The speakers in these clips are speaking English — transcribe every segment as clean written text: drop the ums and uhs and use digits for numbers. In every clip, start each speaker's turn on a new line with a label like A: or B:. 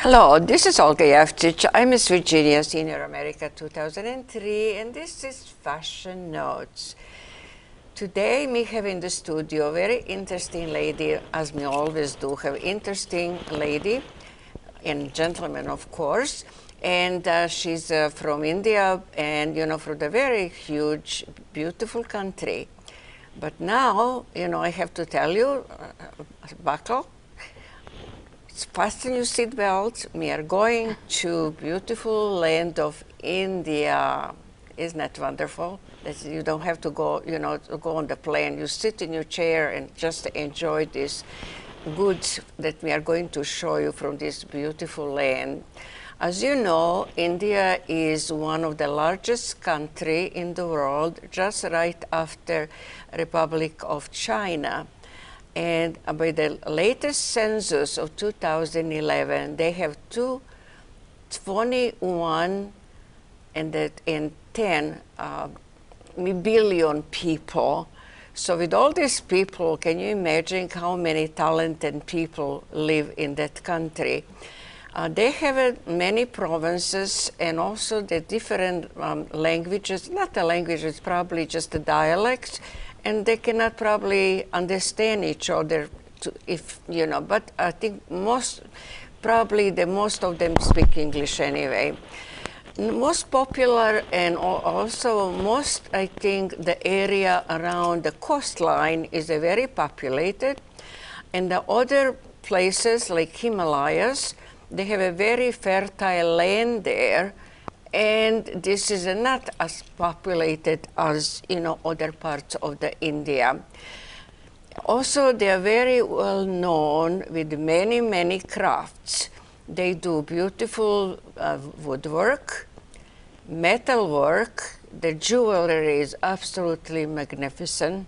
A: Hello, this is Olga Jevtich. I'm Miss Virginia Senior America 2003, and this is Fashion Notes. Today we have in the studio a very interesting lady, as we always do have interesting lady and gentleman, of course. And she's from India, and from the very huge, beautiful country. But now, I have to tell you, buckle. Fasten your seatbelts. We are going to beautiful land of India. Isn't that wonderful? That you don't have to go, to go on the plane. You sit in your chair and just enjoy this goods that we are going to show you from this beautiful land. As you know, India is one of the largest country in the world, just right after Republic of China. And by the latest census of 2011, they have 21 and 10 billion people. So with all these people, can you imagine how many talented people live in that country? They have many provinces and also the different languages, not the languages, probably just the dialects, and they cannot probably understand each other, but I think probably most of them speak English anyway. Most popular and also most, I think, the area around the coastline is very populated, and the other places like Himalayas, they have a very fertile land there, and this is not as populated as other parts of the India. Also, they are very well known with many crafts. They do beautiful woodwork, metalwork. The jewelry is absolutely magnificent.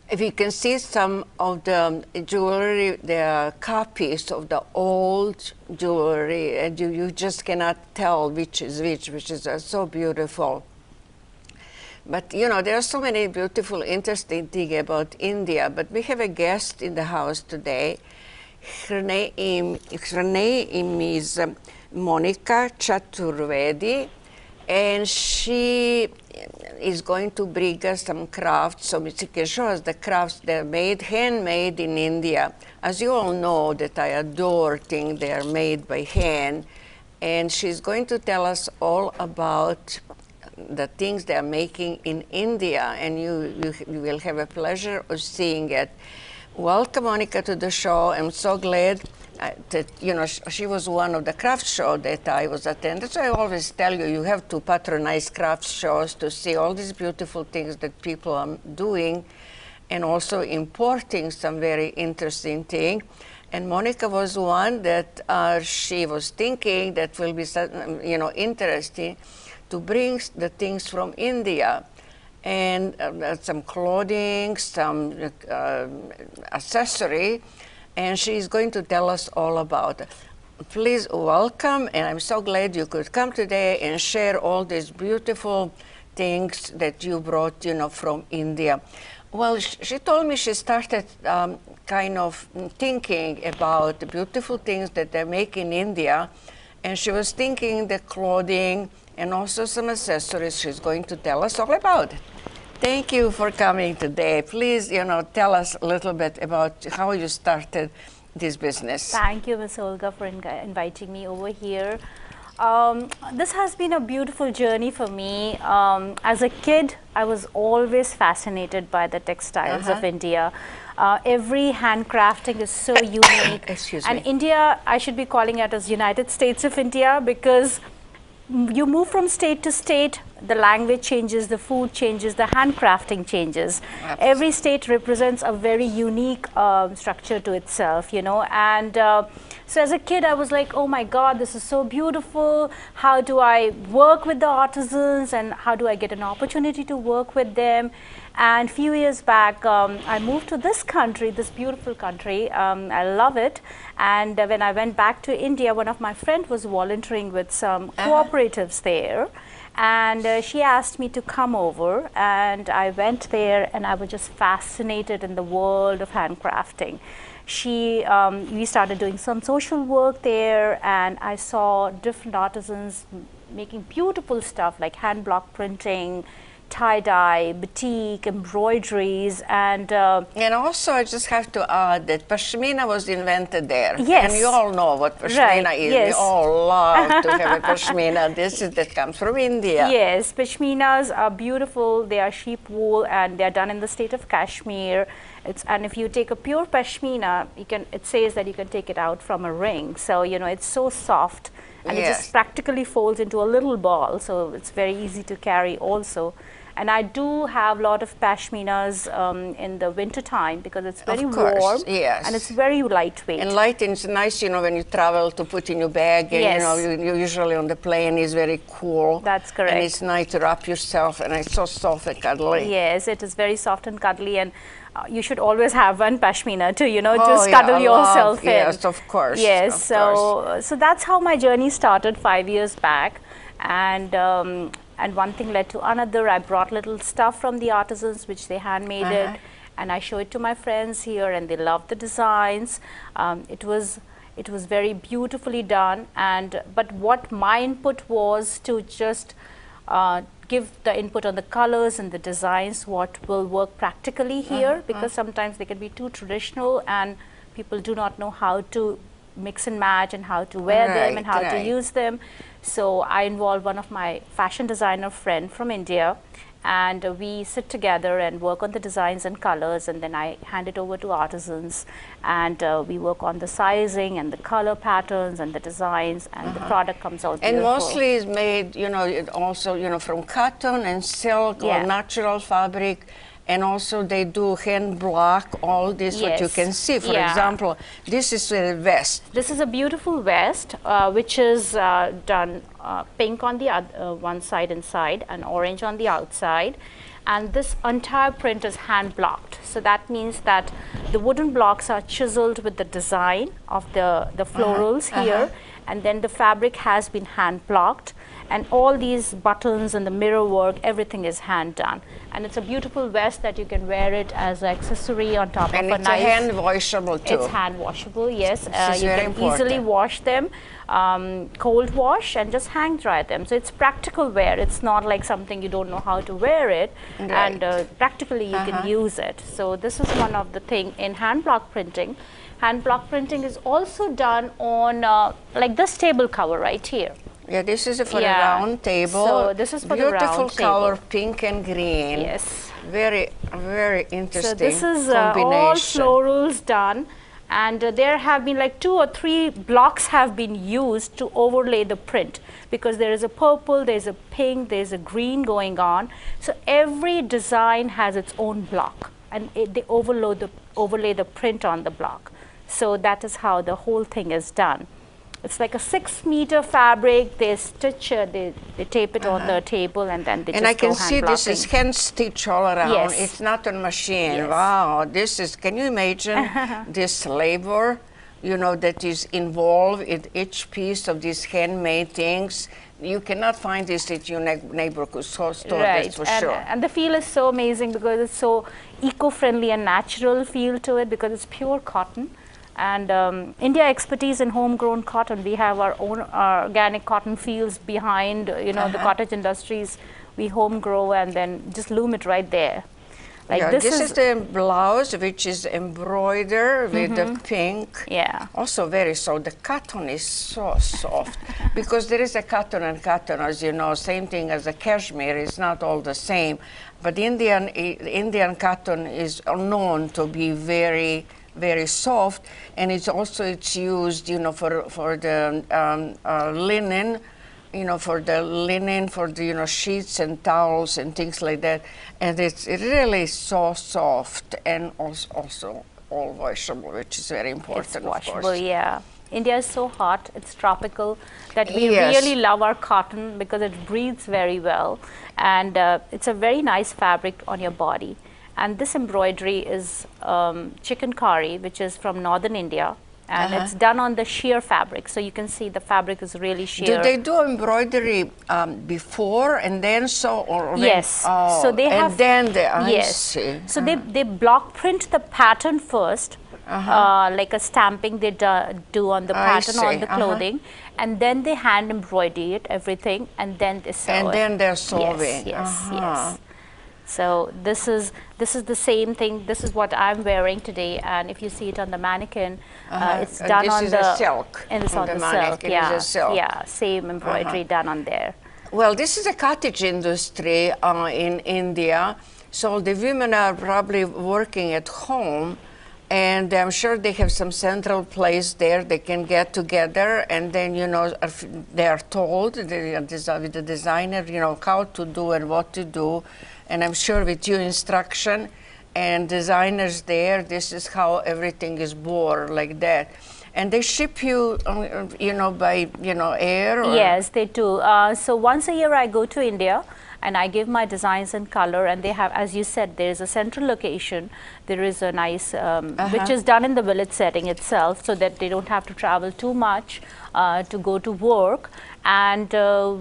A: If you can see some of the jewelry, they are copies of the old jewelry, and you just cannot tell which is which is so beautiful. But there are so many beautiful, interesting things about India. But we have a guest in the house today. Her name is Monica Chaturvedi, and she is going to bring us some crafts, so she can show us the crafts that are made, handmade in India. As you all know, that I adore things that are made by hand, and she's going to tell us all about the things they are making in India, and you will have a pleasure of seeing it. Welcome, Monica, to the show. I'm so glad that she was one of the craft shows that I was attending. So I always tell you, you have to patronize craft shows to see all these beautiful things that people are doing, and also importing some very interesting thing. And Monica was one that she was thinking that will be interesting to bring the things from India. And some clothing, some accessory, and she's going to tell us all about it. Please welcome, and I'm so glad you could come today and share all these beautiful things that you brought, from India. Well, she told me she started kind of thinking about the beautiful things that they make in India, and she was thinking the clothing and also some accessories. She's going to tell us all about it. Thank you for coming today. Please, tell us a little bit about how you started this business.
B: Thank you, Ms. Olga, for inviting me over here. This has been a beautiful journey for me. As a kid, I was always fascinated by the textiles of India. Every handcrafting is so unique.
A: Excuse me.
B: And India, I should be calling it as United States of India, because you move from state to state, the language changes, the food changes, the handcrafting changes.
A: Absolutely.
B: Every state represents a very unique structure to itself, and so as a kid I was like, oh my God, this is so beautiful. How do I work with the artisans, and how do I get an opportunity to work with them? And a few years back, I moved to this country, this beautiful country. I love it. And when I went back to India, one of my friends was volunteering with some cooperatives there. And she asked me to come over, and I went there, and I was just fascinated in the world of handcrafting. We started doing some social work there, and I saw different artisans making beautiful stuff like hand block printing, tie-dye, batik, embroideries, and
A: also I just have to add that pashmina was invented there.
B: Yes.
A: And you all know what pashmina
B: Right,
A: is.
B: yes.
A: We all love to have a pashmina. That comes from India.
B: Yes, pashminas are beautiful. They are sheep wool, and they are done in the state of Kashmir. And if you take a pure pashmina, it says that you can take it out from a ring. So, it's so soft, and it just practically folds into a little ball. So it's very easy to carry also. And I do have a lot of pashminas in the winter time because it's very warm, and it's very lightweight.
A: And light, and it's nice, when you travel, to put in your bag, and you usually on the plane is very cool.
B: That's correct.
A: And it's nice to wrap yourself, and it's so soft and cuddly.
B: Yes, it is very soft and cuddly, and you should always have one pashmina to, just cuddle yourself in.
A: Yes, of course.
B: Yes, so that's how my journey started 5 years back, and one thing led to another. I brought little stuff from the artisans, which they handmade it, and I show it to my friends here, and they love the designs. It was very beautifully done, but what my input was to just give the input on the colors and the designs, what will work practically here, because sometimes they can be too traditional and people do not know how to mix and match and how to wear them and how to use them. So I involve one of my fashion designer friend from India, and we sit together and work on the designs and colors, and then I hand it over to artisans, and we work on the sizing and the color patterns and the designs, and the product comes out beautiful.
A: And mostly is made, also, from cotton and silk or natural fabric. And also they do hand block all this, what you can see. For example, this is a vest.
B: This is a beautiful vest, which is done pink on the one side inside and orange on the outside. And this entire print is hand blocked. So that means that the wooden blocks are chiseled with the design of the florals here. And then the fabric has been hand blocked. And all these buttons and the mirror work, everything is hand done. And it's a beautiful vest that you can wear it as an accessory on top of a knife.
A: And it's hand washable too.
B: It's hand washable, yes.
A: You can
B: easily wash them, cold wash, and just hang dry them. So it's practical wear. It's not like something you don't know how to wear it, and practically you can use it. So this is one of the things in hand block printing. Hand block printing is also done on like this table cover right here.
A: Yeah, this is for a round table.
B: So this is for the round table.
A: Beautiful color, pink and green.
B: Yes.
A: Very, very interesting.
B: So this is
A: combination.
B: all florals done, and there have been like 2 or 3 blocks have been used to overlay the print, because there is a purple, there's a pink, there's a green going on. So every design has its own block, and they overlay the print on the block. So that is how the whole thing is done. It's like a 6-meter fabric. They stitch, they tape it on the table, and then they just go hand blocking.
A: And I can see this is hand stitch all around.
B: Yes.
A: It's not on machine.
B: Yes.
A: Wow, this is, can you imagine this labor, that is involved in each piece of these handmade things? You cannot find this at your neighborhood store, that's for sure.
B: And the feel is so amazing because it's so eco-friendly and natural feel to it, because it's pure cotton. And India expertise in homegrown cotton. We have our own organic cotton fields behind, the cottage industries. We home grow and then just loom it right there. Like
A: this is the blouse, which is embroidered with the pink.
B: Yeah.
A: Also very soft. The cotton is so soft because there is a cotton and cotton, as you know, same thing as the cashmere. It's not all the same, but Indian cotton is known to be very, very soft, and it's used, for the linen. For the linen, for the, sheets and towels and things like that. And it's really so soft, and also all washable, which is very important,
B: it's washable,
A: of course.
B: Yeah. India is so hot, it's tropical, that we really love our cotton because it breathes very well. And it's a very nice fabric on your body. And this embroidery is chicken curry, which is from northern India. and it's done on the sheer fabric. So you can see the fabric is really sheer.
A: Do they do embroidery before and then sew, or
B: yes?
A: Oh,
B: so they have.
A: And then they, I
B: yes.
A: see.
B: So they block print the pattern first, like a stamping they do on the pattern on the clothing, and then they hand embroider it, everything, and then they sew
A: and
B: it.
A: then they're sewing.
B: Yes, yes. So this is the same thing. This is what I'm wearing today, and if you see it on the mannequin, it's done on the
A: silk.
B: And it's on the silk. Yeah, yeah, same embroidery done on there.
A: Well, this is a cottage industry in India, so the women are probably working at home, and I'm sure they have some central place there they can get together, and then, you know, they are told, the designer, you know, how to do and what to do, and I'm sure with due instruction and designers there, this is how everything is born, like that. And they ship you, you know, by, you know, air? Or?
B: Yes, they do. So once a year I go to India and I give my designs in color, and they have, as you said, there is a central location. There is a nice, which is done in the village setting itself, so that they don't have to travel too much to go to work. And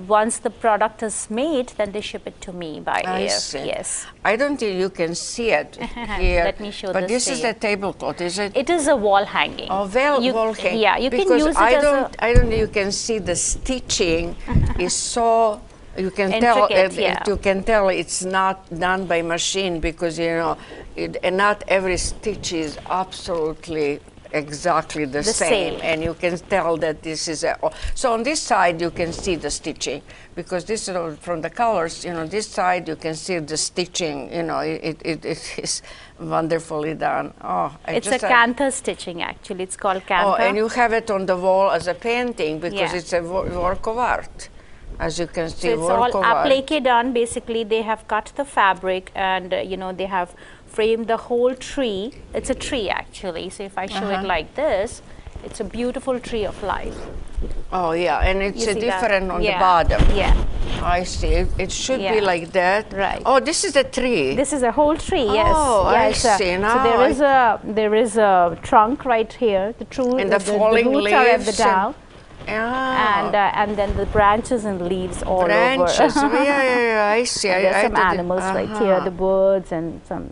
B: once the product is made, then they ship it to me by air.
A: See.
B: Yes.
A: I don't think you can see it here.
B: Let me show
A: but this
B: to
A: is
B: you.
A: a tablecloth, is it?
B: It is a wall hanging.
A: Oh, well, wall hanging.
B: Yeah, you
A: because
B: can use it
A: I
B: as
A: don't, I don't. You can see the stitching is so. You can
B: intricate,
A: tell. You can tell it's not done by machine, because, you know, and not every stitch is absolutely exactly the same, and you can tell that this is a. So on this side you can see the stitching, because this is from the colors. You know, this side you can see the stitching. You know, it is wonderfully done. Oh,
B: it's a cantha stitching, actually. It's called cantha.
A: Oh, and you have it on the wall as a painting, because it's a work of art. As you can see,
B: so it's all applique done. Basically, they have cut the fabric, and you know, they have framed the whole tree. It's a tree, actually. So if I show it like this, it's a beautiful tree of life.
A: Oh yeah, and it's different on the
B: Yeah.
A: bottom.
B: Yeah,
A: I see. It should be like that.
B: Right.
A: Oh, this is a tree.
B: this is a whole tree. Yes.
A: Oh,
B: yeah,
A: I see. Now
B: so there is a trunk right here. The true
A: and the falling
B: roots
A: leaves
B: are at the down. And then the branches and leaves all over.
A: Branches. Yeah, I see.
B: There's some animals right here, the birds and some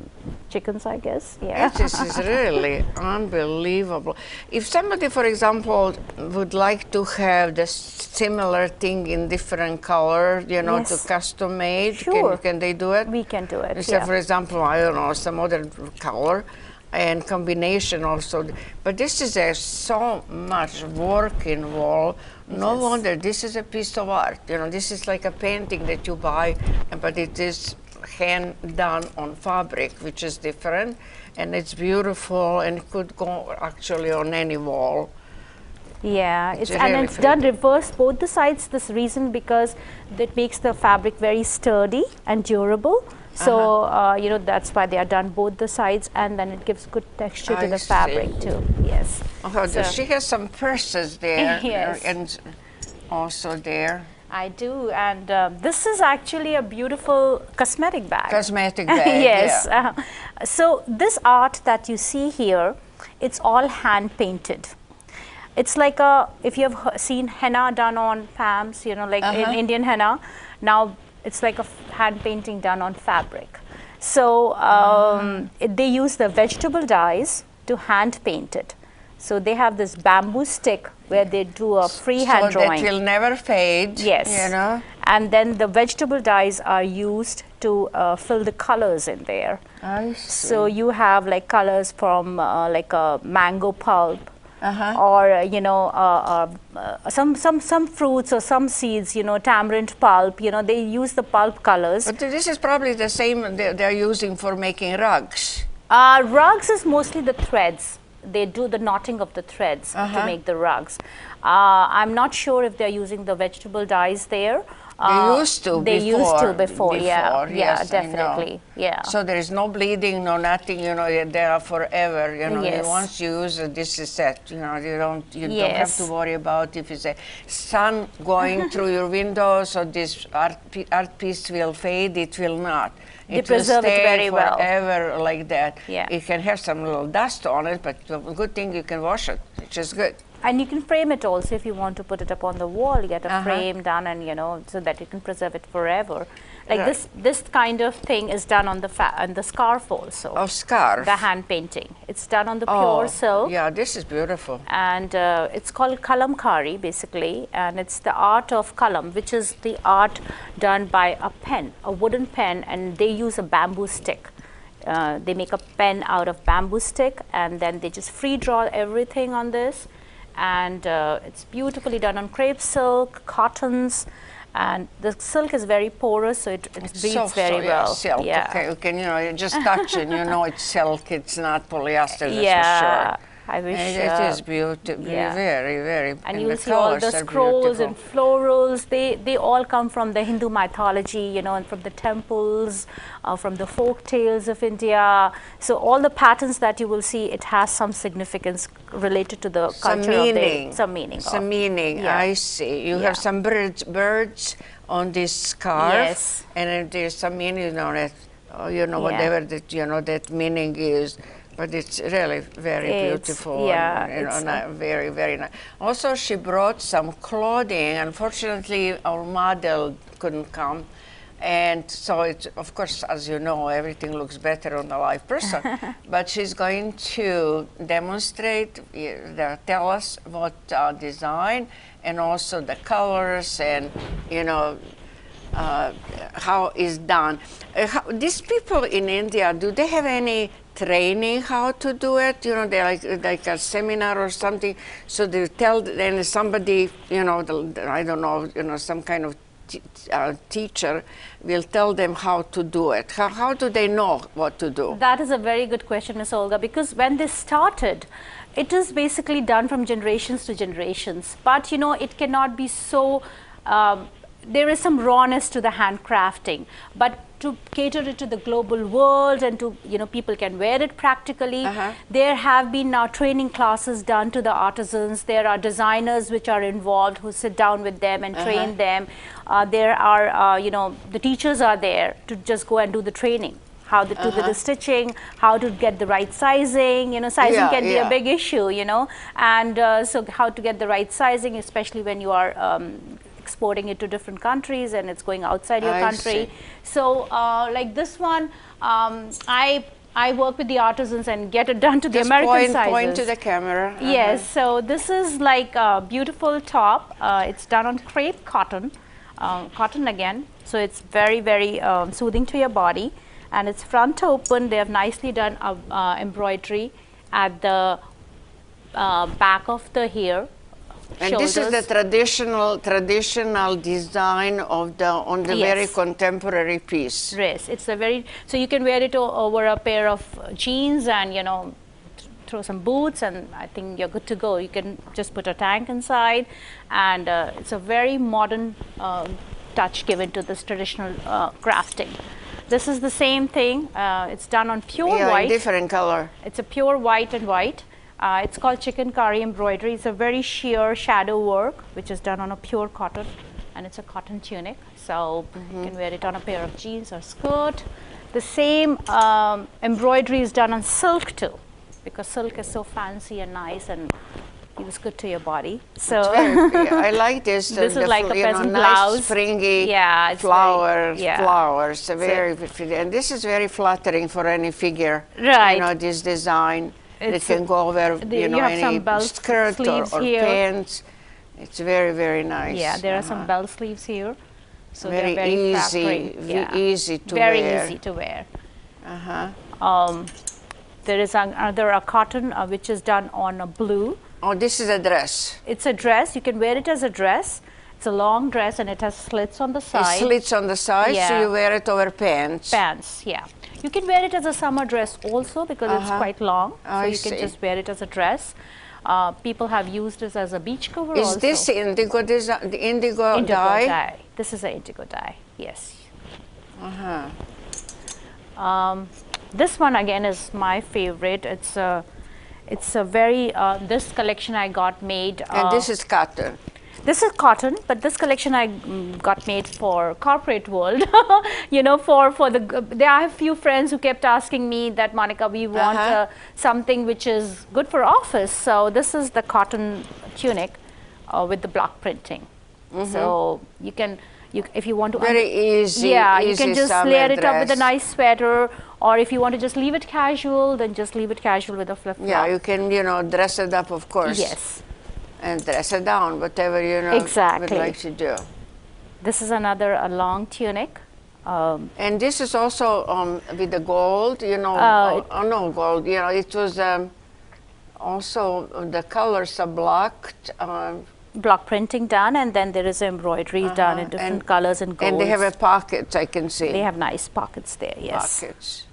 B: chickens, I guess. Yeah.
A: This is really unbelievable. If somebody, for example, would like to have the similar thing in different color, you know, to custom made,
B: Sure.
A: can they do it?
B: We can do it.
A: So, for example, I don't know, some other color and combination also. But this is so much work involved. No wonder this is a piece of art. You know, this is like a painting that you buy, but it is hand done on fabric, which is different, and it's beautiful and could go actually on any wall.
B: Yeah, it's
A: really
B: done reverse both the sides. This reason because that makes the fabric very sturdy and durable. So you know, that's why they are done both the sides, and then it gives good texture to the fabric too. Yes.
A: Oh, so she has some purses there.
B: Yes.
A: And also there.
B: I do, and this is actually a beautiful cosmetic bag.
A: Cosmetic bag.
B: Yes.
A: Yeah.
B: So this art that you see here, it's all hand painted. It's like if you have seen henna done on palms, you know, like in Indian henna. Now it's like a hand painting done on fabric. So they use the vegetable dyes to hand paint it. So they have this bamboo stick where they do a freehand drawing.
A: So that will never fade.
B: Yes.
A: You know.
B: And then the vegetable dyes are used to fill the colors in there.
A: I see.
B: So you have like colors from like a mango pulp, or you know, some fruits or some seeds, you know, tamarind pulp. You know, they use the pulp colors.
A: But this is probably the same they're using for making rugs.
B: Rugs is mostly the threads. They do the knotting of the threads to make the rugs. I'm not sure if they're using the vegetable dyes there.
A: They used to
B: They
A: before.
B: used to before, yeah,
A: Yes,
B: definitely. Yeah.
A: So there is no bleeding, no nothing, you know, they are forever, you know.
B: Yes.
A: Once you use it, this is it, you know, you don't have to
B: Yes.
A: worry about if it's a sun going through your window, so this art piece will fade, it will not.
B: They
A: It will
B: preserve it
A: stay
B: very well.
A: forever like that.
B: Yeah.
A: It can have some little dust on it, but the good thing you can wash it, which is good.
B: And you can frame it also if you want to put it up on the wall. You get a frame done, and you know, so that you can preserve it forever. Like
A: Right.
B: this kind of thing is done on the scarf also.
A: Oh, scarf.
B: The hand painting. It's done on the pure silk.
A: Yeah, this is beautiful.
B: And it's called kalamkari basically, and it's the art of kalam, which is the art done by a pen, a wooden pen, and they use a bamboo stick. They make a pen out of bamboo stick, and then they just free draw everything on this, and it's beautifully done on crepe silk, cottons, and the silk is very porous, so it breathes very well.
A: Yeah, silk.
B: Yeah.
A: Okay, you can, you know, you just touch it, you know it's silk, it's not polyester, that's
B: Yeah.
A: for sure.
B: I wish.
A: It is beautiful,
B: yeah.
A: very, very.
B: And you'll see all the scrolls and florals. They all come from the Hindu mythology, you know, and from the temples, from the folk tales of India. So all the patterns that you will see, it has some significance related to the culture of the, some meaning.
A: Some meaning.
B: Yeah.
A: I see. You have some birds on this scarf,
B: Yes.
A: and then there's some meaning, you know, that, you know, whatever that, you know, that meaning is. But it's really very beautiful.
B: Yeah,
A: and, you know, very, very nice. Also, she brought some clothing. Unfortunately, our model couldn't come. And so, it's, of course, as you know, everything looks better on a live person. But she's going to demonstrate, tell us what design, and also the colors, and, you know, how it's done. These people in India, do they have any training how to do it? You know, they like a seminar or something. So they tell, then somebody, you know, I don't know, you know, some kind of teacher will tell them how to do it. How do they know what to do?
B: That is a very good question, Ms. Olga, because when this started, it is basically done from generations to generations. But, you know, it cannot be so, there is some rawness to the handcrafting. But to cater it to the global world and to, you know, people can wear it practically. There have been now training classes done to the artisans. There are designers which are involved who sit down with them and train them. There are, you know, the teachers are there to just go and do the training. How to do the stitching, how to get the right sizing, you know, sizing can be a big issue, you know, and so how to get the right sizing, especially when you are exporting it to different countries and it's going outside your country. So like this one, I work with the artisans and get it done to the American sizes.
A: Point to the camera.
B: Yes, so this is like a beautiful top. It's done on crepe cotton, cotton again. So it's very, very soothing to your body. And it's front open. They have nicely done embroidery at the back of the hair.
A: And
B: shoulders.
A: this is the traditional design of the very contemporary piece.
B: Yes, it's a very, so you can wear it over a pair of jeans and, you know, throw some boots, and I think you're good to go. You can just put a tank inside, and it's a very modern touch given to this traditional crafting. This is the same thing. It's done on pure white.
A: Different color.
B: It's a pure white and white. It's called chikankari embroidery. It's a very sheer shadow work, which is done on a pure cotton, and it's a cotton tunic. So you can wear it on a pair of jeans or skirt. The same embroidery is done on silk too, because silk is so fancy and nice and feels good to your body. So
A: I like this.
B: This is like a peasant
A: nice
B: blouse.
A: Springy flowers. Very, and this is very flattering for any figure.
B: Right.
A: You know, this design. It can go over, you know, any skirt or pants. It's very, very nice.
B: Yeah, there are some bell sleeves here. So
A: very,
B: they're very
A: easy to wear.
B: Very easy to wear. There is another cotton which is done on a blue.
A: Oh, this is a dress.
B: It's a dress. You can wear it as a dress. It's a long dress and it has slits on the side.
A: Slits on the side, so you wear it over pants.
B: Pants, yeah. You can wear it as a summer dress also because it's quite long. So you can just wear it as a dress. People have used this as a beach cover also.
A: Is this indigo
B: indigo
A: dye?
B: This is an indigo dye, yes. This one again is my favorite. It's a very this collection I got made.
A: And this is cotton.
B: This is cotton, but this collection I got made for corporate world. You know, for the there are a few friends who kept asking me that, Monica, we want something which is good for office. So this is the cotton tunic with the block printing. So you can, if you want to,
A: very easy.
B: Yeah,
A: easy
B: you can just layer it up with a nice sweater, or if you want to just leave it casual, then just leave it casual with a flip-flop.
A: Yeah, you can, you know, dress it up, of course.
B: Yes.
A: And dress it down, whatever you know would like to do.
B: This is another long tunic.
A: And this is also with the gold, you know. No gold, you know. It was also the colors are blocked.
B: Block printing done, and then there is embroidery done in different colors and golds.
A: And they have a pocket, I can see.
B: They have nice pockets there. Yes.
A: Pockets.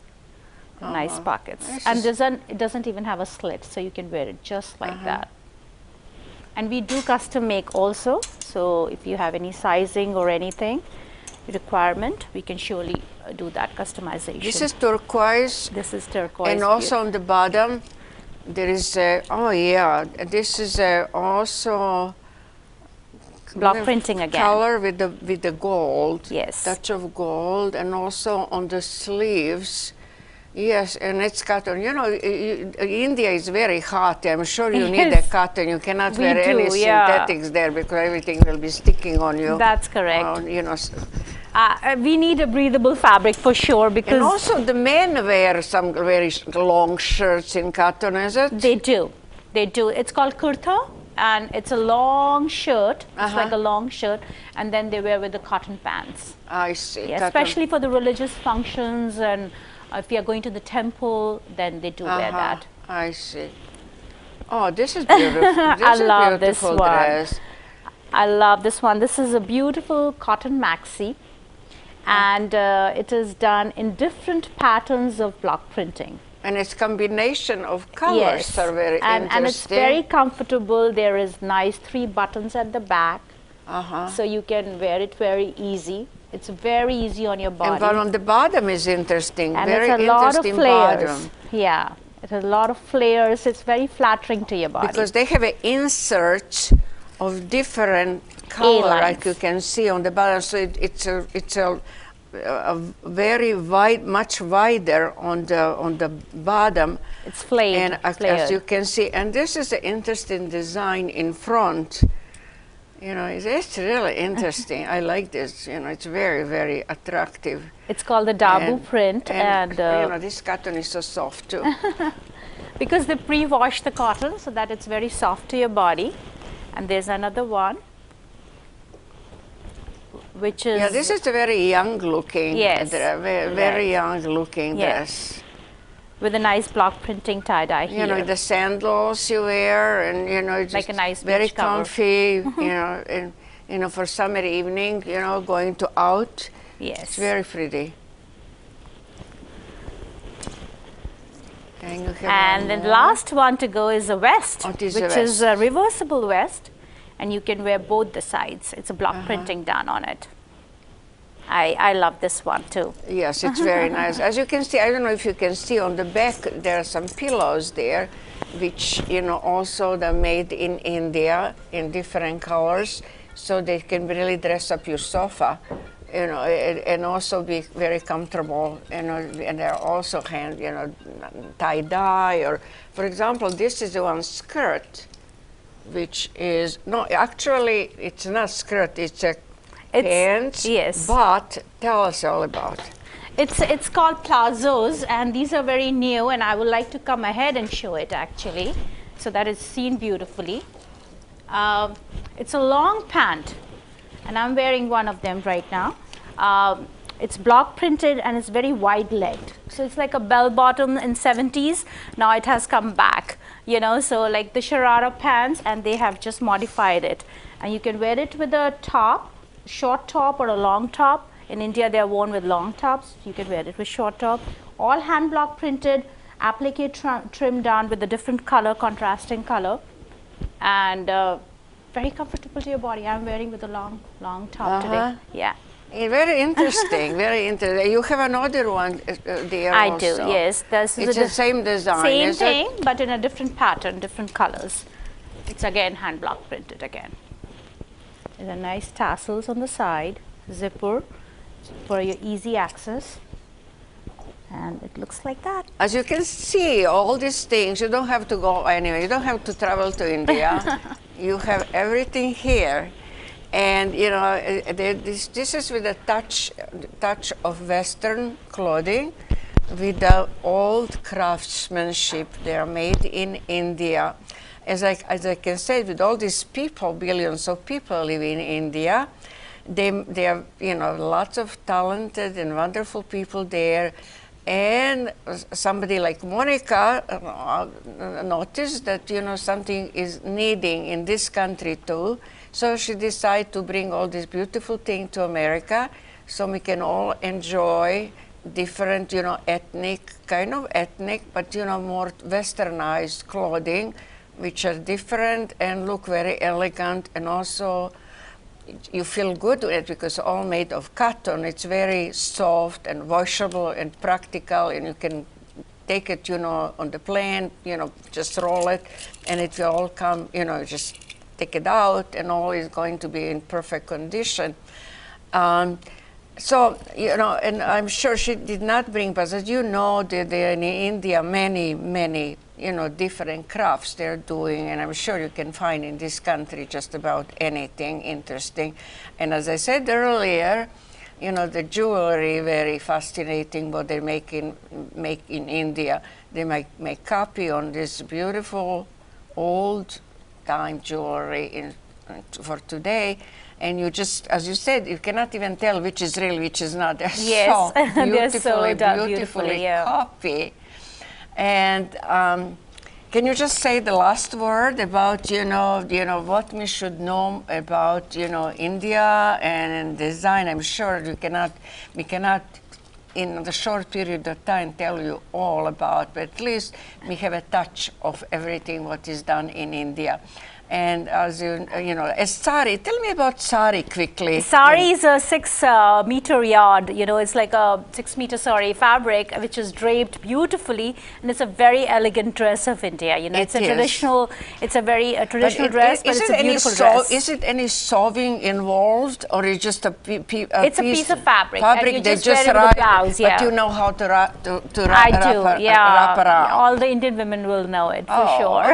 B: Nice pockets, and it doesn't even have a slit, so you can wear it just like that. And we do custom make also, so if you have any sizing or anything requirement, we can surely do that customization.
A: This is turquoise.
B: This is turquoise.
A: And also on the bottom, there is oh yeah, this is also
B: block printing again.
A: Color with the gold.
B: Yes.
A: Touch of gold, and also on the sleeves. Yes, and it's cotton. You know, India is very hot. I'm sure you need a cotton. You cannot wear any synthetics there because everything will be sticking on you.
B: That's correct.
A: You know.
B: We need a breathable fabric for sure, because
A: and also the men wear some very long shirts in cotton, is it?
B: They do. They do. It's called kurta, and it's a long shirt. It's like a long shirt, and then they wear with the cotton pants.
A: I see.
B: Yeah, especially for the religious functions, and if you are going to the temple, then they do wear that.
A: I see. Oh, this is beautiful.
B: I love this one.
A: Dress.
B: I love this one. This is a beautiful cotton maxi, and it is done in different patterns of block printing.
A: And its combination of colors are very interesting.
B: And it's very comfortable. There is nice 3 buttons at the back, so you can wear it very easy. It's very easy on your body.
A: And but on the bottom is interesting.
B: And
A: very
B: it's a lot of flares.
A: Bottom.
B: Yeah, it has a lot of flares. It's very flattering to your body.
A: Because they have an insert of different color, like you can see on the bottom. So it's a very wide, much wider on the bottom.
B: It's flayed.
A: And as you can see, and this is an interesting design in front. You know, it's really interesting. I like this. You know, it's very, very attractive.
B: It's called the Dabu print, and
A: you know, this cotton is so soft too.
B: Because they pre-wash the cotton so that it's very soft to your body. And there's another one, which is
A: this is a very young looking.
B: Yes,
A: very young looking dress.
B: With a nice block printing tie-dye here.
A: You know, the sandals you wear, and you know, it's
B: like a nice
A: very
B: beach cover.
A: comfy. You know, and you know, for summer evening, you know, going to out.
B: Yes,
A: it's very pretty.
B: And then the last one to go is a vest, which is a reversible vest, and you can wear both the sides. It's a block printing done on it. I love this one too.
A: Yes, it's very nice. As you can see, I don't know if you can see on the back, there are some pillows there, which, you know, also they're made in India in different colors, so they can really dress up your sofa, you know, and also be very comfortable, you know, and they're also tie-dye, or, for example, this is the one skirt, which is, no, actually, it's not skirt, it's a pants,
B: yes.
A: But tell us all about it.
B: It's called plazos, and these are very new, and I would like to come ahead and show it actually, so that it's seen beautifully. It's a long pant, and I'm wearing one of them right now. It's block printed and it's very wide legged, so it's like a bell bottom in 70s. Now it has come back, you know, so like the sharara pants, and they have just modified it, and you can wear it with a top, short top or a long top. In India they are worn with long tops. You can wear it with short top. All hand block printed, applique trimmed down with a different color, contrasting color, and very comfortable to your body. I'm wearing with a long top today. Yeah.
A: Very interesting, very interesting. You have another one there
B: I
A: also.
B: do, yes.
A: It's the same design,
B: same
A: is
B: thing,
A: it?
B: but in a different pattern, different colors. It's again hand block printed again. There are nice tassels on the side, zipper for your easy access. And it looks like that.
A: As you can see, all these things, you don't have to go anywhere. You don't have to travel to India. You have everything here. And, you know, this is with a touch of Western clothing, with the old craftsmanship. They are made in India. As I can say, with all these people, billions of people live in India, they have, you know, lots of talented and wonderful people there. And somebody like Monica noticed that, you know, something is needing in this country too. So she decided to bring all this beautiful thing to America so we can all enjoy different, you know, kind of ethnic, but, you know, more westernized clothing, which are different and look very elegant, and also you feel good with it because it's all made of cotton. It's very soft and washable and practical, and you can take it, you know, on the plane, you know, just roll it, and it will all come, you know, just take it out, and all is going to be in perfect condition. So, you know, and I'm sure she did not bring, but as you know, there are in India many, you know, different crafts they're doing, and I'm sure you can find in this country just about anything interesting. And as I said earlier, you know, the jewelry, very fascinating what they make in India. They make copy on this beautiful old time jewelry for today. And you just, as you said, you cannot even tell which is real, which is not. They're
B: Yes,
A: so
B: they're
A: beautifully
B: yeah.
A: copy. And can you just say the last word about, you know, what we should know about, you know, India and design? I'm sure we cannot in the short period of time tell you all about, but at least we have a touch of everything what is done in India. And as you know, as sari, tell me about sari quickly.
B: Sari is a 6-meter yard. You know, it's like a 6-meter sari fabric which is draped beautifully, and it's a very elegant dress of India. You know, it's a traditional. It's a very traditional dress, but it's a beautiful dress.
A: Is it any sewing involved, or is it just
B: it's a piece of fabric.
A: Fabric
B: and
A: they
B: just
A: just
B: wear it with a blouse, yeah.
A: But you know how to wrap
B: yeah.
A: around.
B: All the Indian women will know it for sure.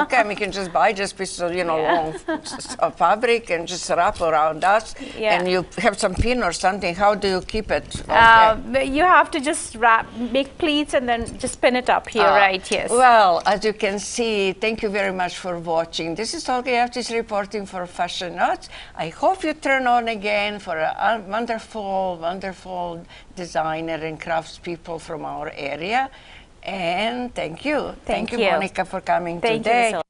A: Okay. We can just buy just piece of, you know, long fabric and just wrap around us.
B: Yeah.
A: And you have some pin or something. How do you keep it?
B: You have to just make pleats and then just pin it up here, right? Yes.
A: Well, as you can see, thank you very much for watching. This is Olga Jevtich reporting for Fashion Notes. I hope you turn on again for a wonderful designer and craftspeople from our area. And thank you. Thank you, Monica, for coming today.
B: Thank you so much.